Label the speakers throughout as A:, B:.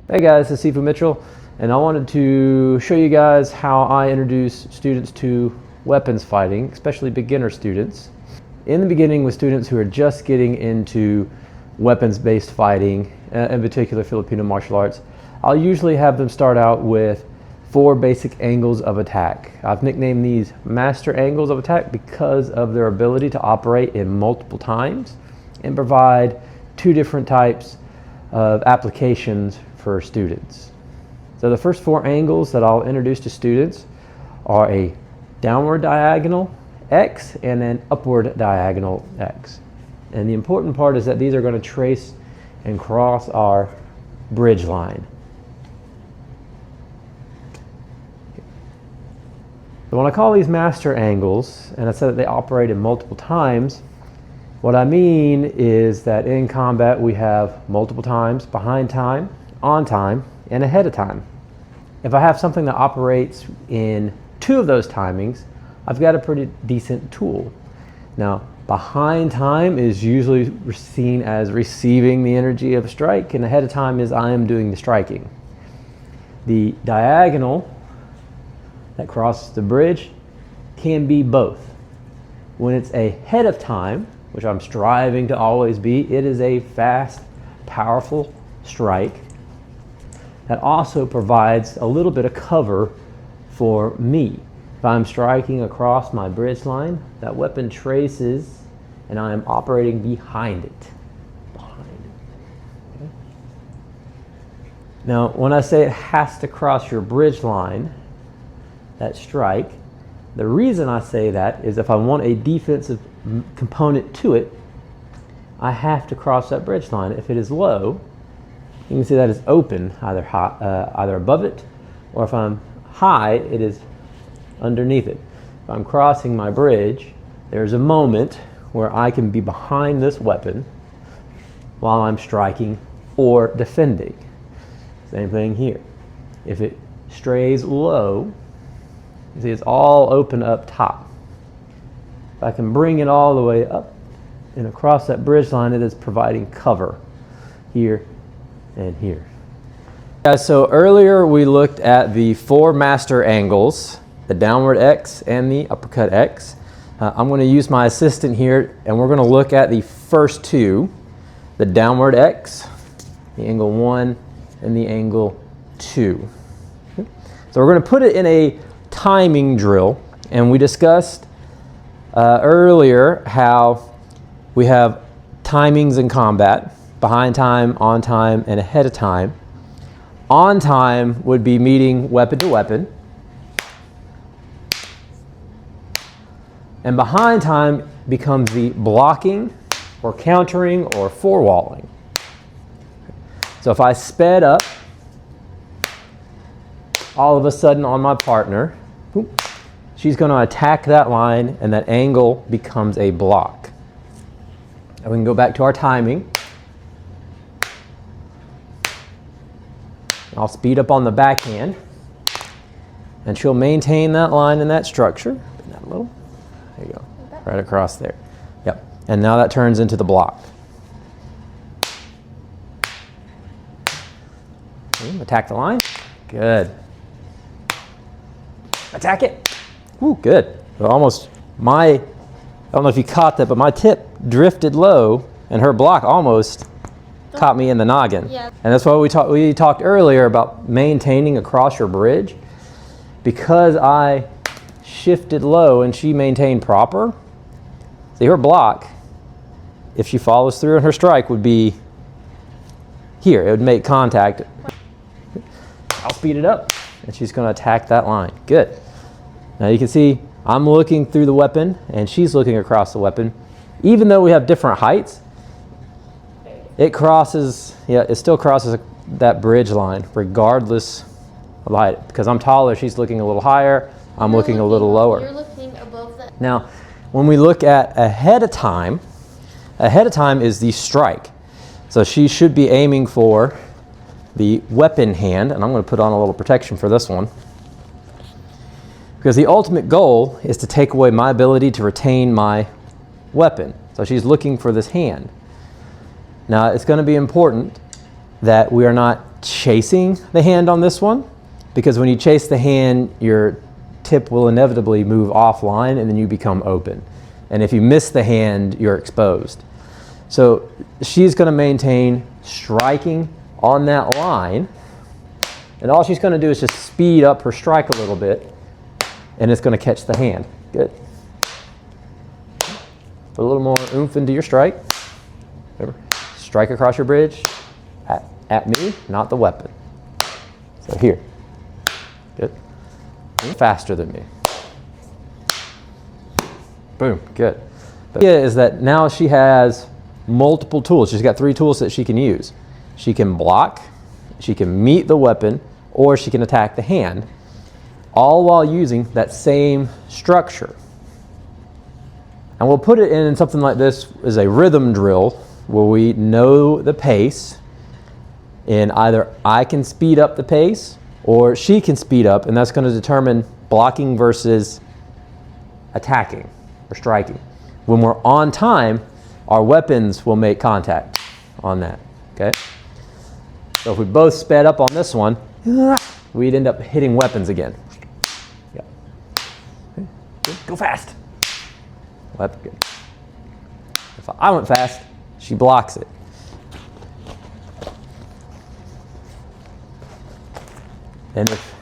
A: Hey guys, this is Sifu Mitchell, and I wanted to show you guys how I introduce students to weapons fighting, especially beginner students. In the beginning, with students who are just getting into weapons-based fighting, in particular Filipino martial arts, I'll usually have them start out with 4 basic angles of attack. I've nicknamed these master angles of attack because of their ability to operate in multiple times and provide 2 different types of applications for students. So the first 4 angles that I'll introduce to students are a downward diagonal X and an upward diagonal X. And the important part is that these are going to trace and cross our bridge line. So when I call these master angles, and I said that they operate in multiple times, what I mean is that in combat we have multiple times, behind time, on time, and ahead of time. If I have something that operates in 2 of those timings, I've got a pretty decent tool. Now, behind time is usually seen as receiving the energy of a strike, and ahead of time is I am doing the striking. The diagonal that crosses the bridge can be both. When it's ahead of time, which I'm striving to always be, it is a fast, powerful strike that also provides a little bit of cover for me. If I'm striking across my bridge line, that weapon traces and I am operating behind it. Okay? Now, when I say it has to cross your bridge line, that strike, the reason I say that is if I want a defensive component to it, I have to cross that bridge line. If it is low, you can see that it's open, either above it, or if I'm high, it is underneath it. If I'm crossing my bridge, there's a moment where I can be behind this weapon while I'm striking or defending. Same thing here. If it strays low, you see it's all open up top. If I can bring it all the way up and across that bridge line, it is providing cover here and here. So earlier we looked at the 4 master angles, the downward X and the uppercut X. I'm going to use my assistant here and we're going to look at the first 2, the downward X, the angle 1 and the angle 2. Okay. So we're going to put it in a timing drill, and we discussed earlier how we have timings in combat: behind time, on time, and ahead of time. On time would be meeting weapon to weapon, and behind time becomes the blocking or countering or forewalling. So if I sped up all of a sudden on my partner, she's going to attack that line and that angle becomes a block. And we can go back to our timing. I'll speed up on the backhand and she'll maintain that line and that structure. Bend that a little. There you go. Right across there. Yep. And now that turns into the block. Okay, attack the line. Good. Attack it. Ooh, good. So almost I don't know if you caught that, but my tip drifted low and her block almost caught me in the noggin. Yeah. And that's why we talked earlier about maintaining across your bridge. Because I shifted low and she maintained proper, see her block, if she follows through on her strike, would be here. It would make contact. I'll speed it up and she's going to attack that line. Good. Now you can see I'm looking through the weapon and she's looking across the weapon. Even though we have different heights, it still crosses that bridge line regardless of the height. Because I'm taller, she's looking a little higher, I'm looking a little lower.
B: You're looking above that.
A: Now, when we look at ahead of time is the strike. So she should be aiming for the weapon hand, and I'm going to put on a little protection for this one. Because the ultimate goal is to take away my ability to retain my weapon. So she's looking for this hand. Now, it's going to be important that we are not chasing the hand on this one, because when you chase the hand, your tip will inevitably move offline and then you become open. And if you miss the hand, you're exposed. So she's going to maintain striking on that line, and all she's going to do is just speed up her strike a little bit, and it's going to catch the hand. Good. Put a little more oomph into your strike. Remember, strike across your bridge at me, not the weapon. So here. Good. Faster than me. Boom. Good. The idea is that now she has multiple tools. She's got 3 tools that she can use. She can block, she can meet the weapon, or she can attack the hand, all while using that same structure. And we'll put it in something like this as a rhythm drill where we know the pace, and either I can speed up the pace or she can speed up, and that's going to determine blocking versus attacking or striking. When we're on time, our weapons will make contact on that, okay? So if we both sped up on this one, we'd end up hitting weapons again. Yeah. Okay. Good. Go fast. Weapon, good. If I went fast, she blocks it. And if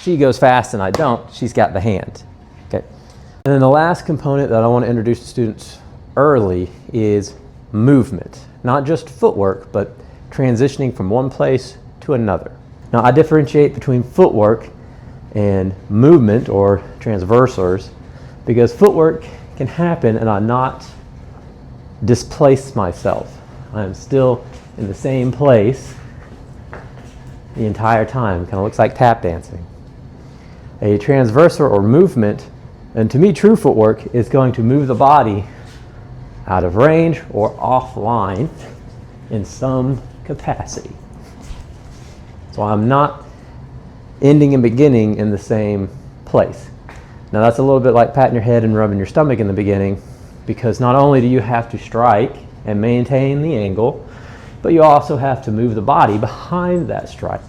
A: she goes fast and I don't, she's got the hand. Okay. And then the last component that I want to introduce to students early is movement. Not just footwork, but transitioning from one place to another. Now I differentiate between footwork and movement or transversors, because footwork can happen and I not displace myself. I am still in the same place the entire time. Kind of looks like tap dancing. A transversor or movement, and to me true footwork, is going to move the body out of range or offline in some capacity. So I'm not ending and beginning in the same place. Now that's a little bit like patting your head and rubbing your stomach in the beginning, because not only do you have to strike and maintain the angle, but you also have to move the body behind that strike.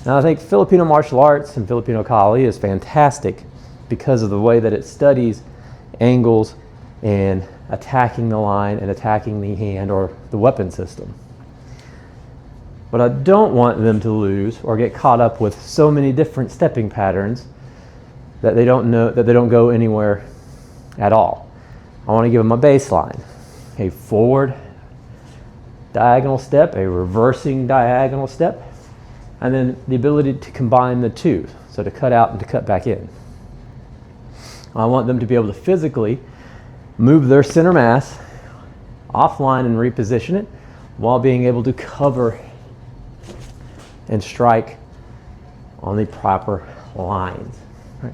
A: Now I think Filipino martial arts and Filipino Kali is fantastic because of the way that it studies angles and attacking the line and attacking the hand or the weapon system. But I don't want them to lose or get caught up with so many different stepping patterns that they don't go anywhere at all. I want to give them a baseline, a forward diagonal step, a reversing diagonal step, and then the ability to combine the two, so to cut out and to cut back in. I want them to be able to physically move their center mass offline and reposition it while being able to cover and strike on the proper lines. All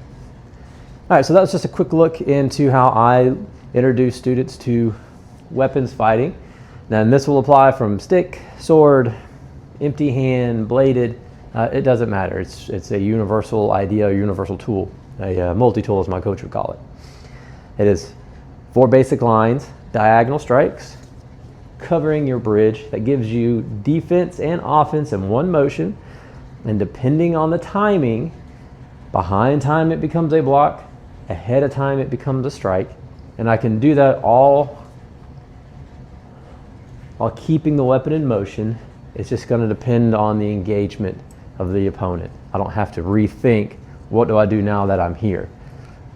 A: right, so that was just a quick look into how I introduce students to weapons fighting. Now, and this will apply from stick, sword, empty hand, bladed. It doesn't matter. It's a universal idea, a universal tool, a multi-tool as my coach would call it. It is 4 basic lines, diagonal strikes, covering your bridge that gives you defense and offense in one motion, and depending on the timing, behind time it becomes a block, ahead of time it becomes a strike, and I can do that all while keeping the weapon in motion. It's just going to depend on the engagement of the opponent. I don't have to rethink, what do I do now that I'm here?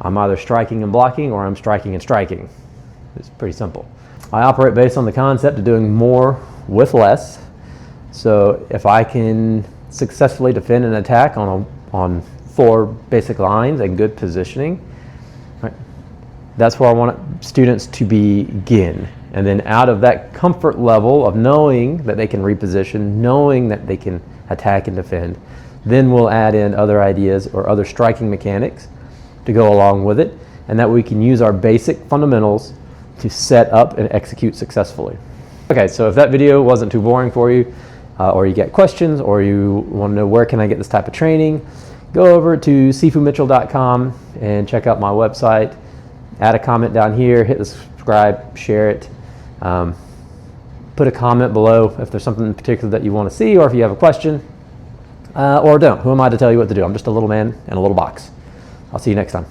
A: I'm either striking and blocking, or I'm striking and striking. It's pretty simple. I operate based on the concept of doing more with less. So if I can successfully defend an attack on 4 basic lines and good positioning, right, that's where I want students to begin. And then out of that comfort level of knowing that they can reposition, knowing that they can attack and defend, then we'll add in other ideas or other striking mechanics to go along with it, and that we can use our basic fundamentals to set up and execute successfully. Okay, so if that video wasn't too boring for you, or you get questions, or you want to know where can I get this type of training, go over to sifumitchell.com and check out my website. Add a comment down here, hit the subscribe, share it. Put a comment below if there's something in particular that you want to see, or if you have a question, or don't. Who am I to tell you what to do? I'm just a little man in a little box. I'll see you next time.